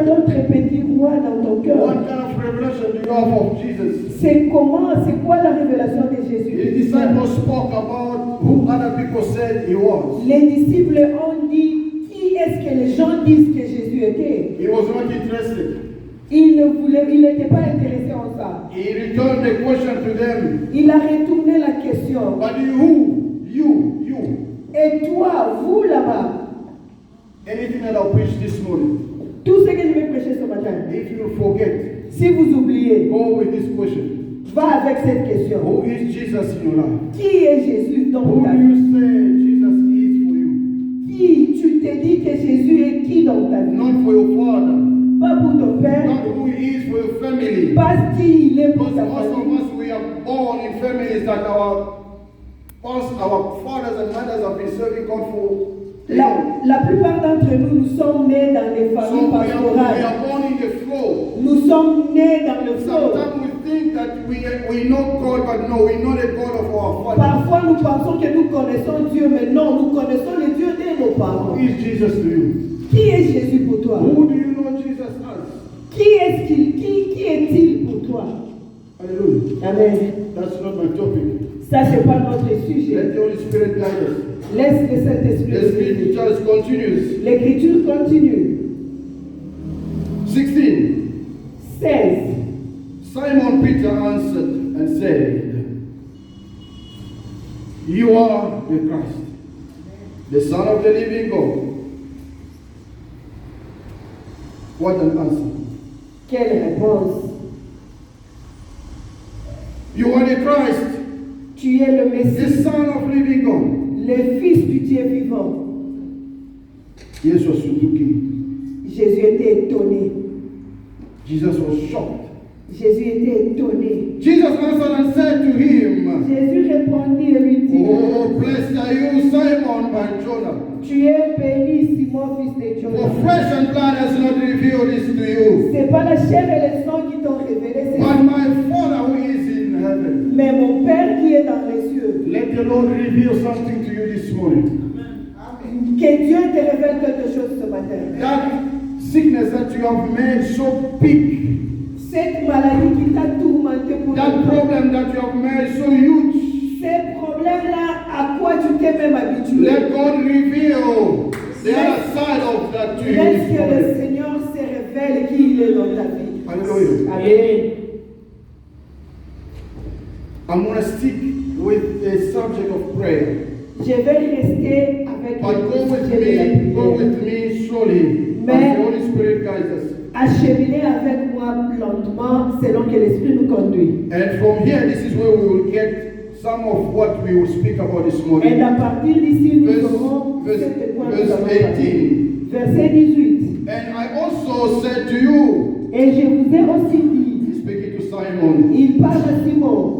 d'autres petits rois dans ton cœur. What kind of revelation do you have of Jesus? C'est quoi la révélation de Jésus? His disciples spoke about who other people said he was. Les disciples ont dit qui est-ce que les gens disent que Jésus était. He was not interested. Il n'était pas intéressé en ça. He returned the question to them. Il a retourné la question. But you. Et toi, vous là-bas, Anything that I'll preach this morning, tout ce que je vais prêcher ce matin, if you forget, si vous oubliez, go with this question. va avec cette question. Who is Jesus in your life? Qui est Jésus dans Who ta do vie? you say Jesus is for you? Qui tu t'es dit que Jésus est qui dans ta vie? Not for your father. Pas pour ton père, Not who he is for your family. pas qui il est pour Because ta most of famille. us, we are born in families that our fathers and mothers have been serving God for. La plupart d'entre nous, nous sommes nés dans les So familles we pastorales. are born in the flow. Nous sommes nés dans le flot. Sometimes we think that we know God, but no, we know the God of our fathers. Parfois, nous pensons que nous connaissons Dieu, mais non, nous connaissons le Dieu de nos parents. Who is Jesus to you? Qui est Jésus pour toi? Who do you know Jesus as? Qui est-il pour toi? Hallelujah. Amen. That's not my topic. Ça, c'est pas notre sujet. Let the Holy Spirit guide us. Laisse le Saint-Esprit The nous guider. scripture continues. L'écriture continue. 16. 16. Simon Peter answered and said, You are the Christ, the Son of the living God. What an answer. Quelle réponse? You are the Christ, Tu es le the Messie, Son of living God. le Fils du Dieu vivant. Yesu asutuki. Jésus était étonné. Jesus was shocked. Jésus était étonné. Jesus answered and said to him, Jésus répondit et lui dit, Oh, blessed are you, Simon by Jonah. Tu es béni, Simon, fils de For Jonas. flesh and blood has not revealed this to you, C'est pas la chair et le sang qui t'ont révélé, c'est but my Father who is in heaven. mais mon Père qui est dans les cieux. Let the Lord reveal something to you this morning. Que Dieu te révèle quelque chose ce matin. That sickness that you have made so big, Cette maladie qui t'a tourmenté pour that longtemps. problem that you have made so huge, Ces problèmes-là, à quoi tu t'es même habitué. let God reveal the other side of that to you Laisse this que le morning. Seigneur se révèle qui il est dans ta vie. Hallelujah. Amen. I'm going to stick with the subject of prayer. Je vais rester avec But le go sujet de la with prière. me slowly as the Holy Spirit guides us. Acheminer avec moi lentement selon que l'Esprit nous conduit. And from here, this is where we will get some of what we will speak about this Et morning. à partir d'ici, nous Verse- aurons verse- cette point verse nous allons parler. 18. Verset 18. And I also said to you, Et je vous ai aussi dit, speaking to Simon, il parle à Simon,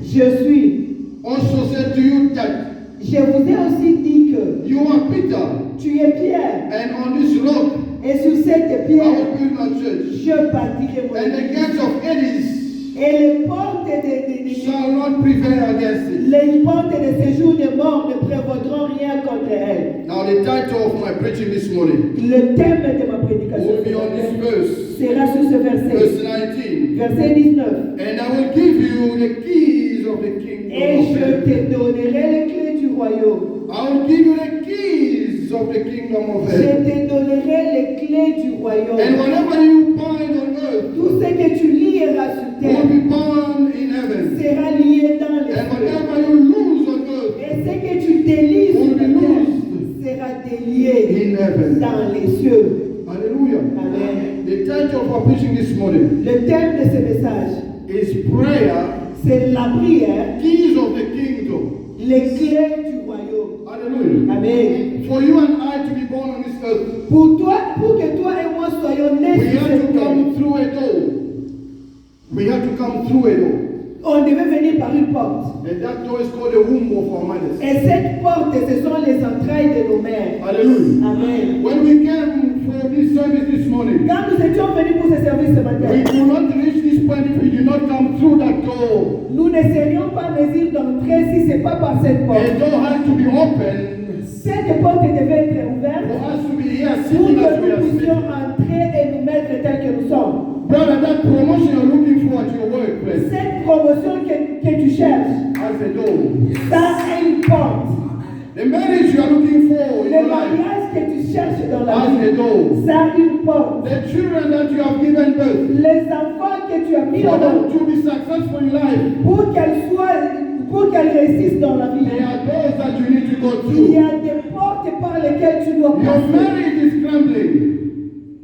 je suis. also said to you that Je vous ai aussi dit que you are Peter, tu es Pierre, and on this rock et sur cette I pierre, will build my church, je bâtirai mon and the église. gates of Hades Et les portes shall not prevail against it. les portes de séjour des morts ne prévaudront rien contre elle. Now the title of my preaching this morning Le thème de ma prédication will be on this verse, sera sur ce verset. verse 19. Verset 19. And I will give you the keys of the kingdom Et of je heaven. te donnerai les clés du royaume. I will give you the keys of the kingdom of Je heaven. te donnerai les clés du And royaume. whatever you bind on earth Tout ce que tu lieras sur will terre be bound in heaven. sera lié dans les And cieux. whatever you lose on earth Et ce que tu délies sur la terre sera délié in heaven. dans les cieux. Hallelujah. Amen. The title of our preaching this morning Le thème de ce message, is Prayer, c'est la prière, Keys of the Kingdom. les clés du royaume. Hallelujah. Amen. For you and I to be born on this earth, Pour toi, pour que toi et moi soyons nés we sur have cette to terre, come through a door. We have to come through a door. on devait venir par une porte. And that door is called the womb of our mothers. Et cette porte, ce sont les entrailles de nos mères. Hallelujah. Amen. When we came for this service this morning, Quand nous étions venus pour ce service ce we matin, could not reach this point if we did not come through that door. nous ne serions pas en mesure d'entrer si ce n'est pas par cette The porte. door had to be open Cette porte devait être for ouverte us to be here pour sitting as que we nous are puissions sitting. entrer promotion que tu cherches, has a door. ça a une porte. The marriage you are looking for in Le your life mariage que tu cherches dans la has a vie, door. ça a une porte. The children that you have given birth, Les enfants que tu as mis for au them monde, to be successful in life, pour qu'elles réussissent dans la vie, there are doors that you need to go il y through. a des portes par lesquelles tu dois Your passer. marriage is crumbling.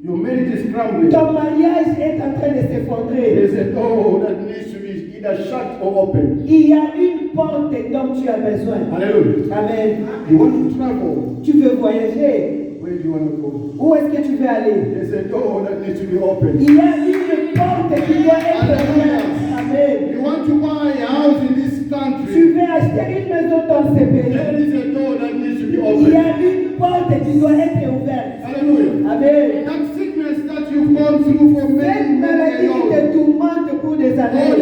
Your marriage is crumbling. Ton mariage est en train de s'effondrer. There's a door that needs to be either shut or open. Il y a une porte dont tu as besoin. Hallelujah. Amen. You want to travel? Tu veux voyager. Where do you want to go? Où est-ce que tu veux aller? There's a door that needs to be open. Il y a une porte qui doit être Hallelujah. ouverte. Amen. You want to buy a house in this Tu country? veux acheter une maison dans ce pays. There is a door that needs to be Il y open. a une porte qui doit être ouverte. Hallelujah. Amen. That sickness that you've gone through for many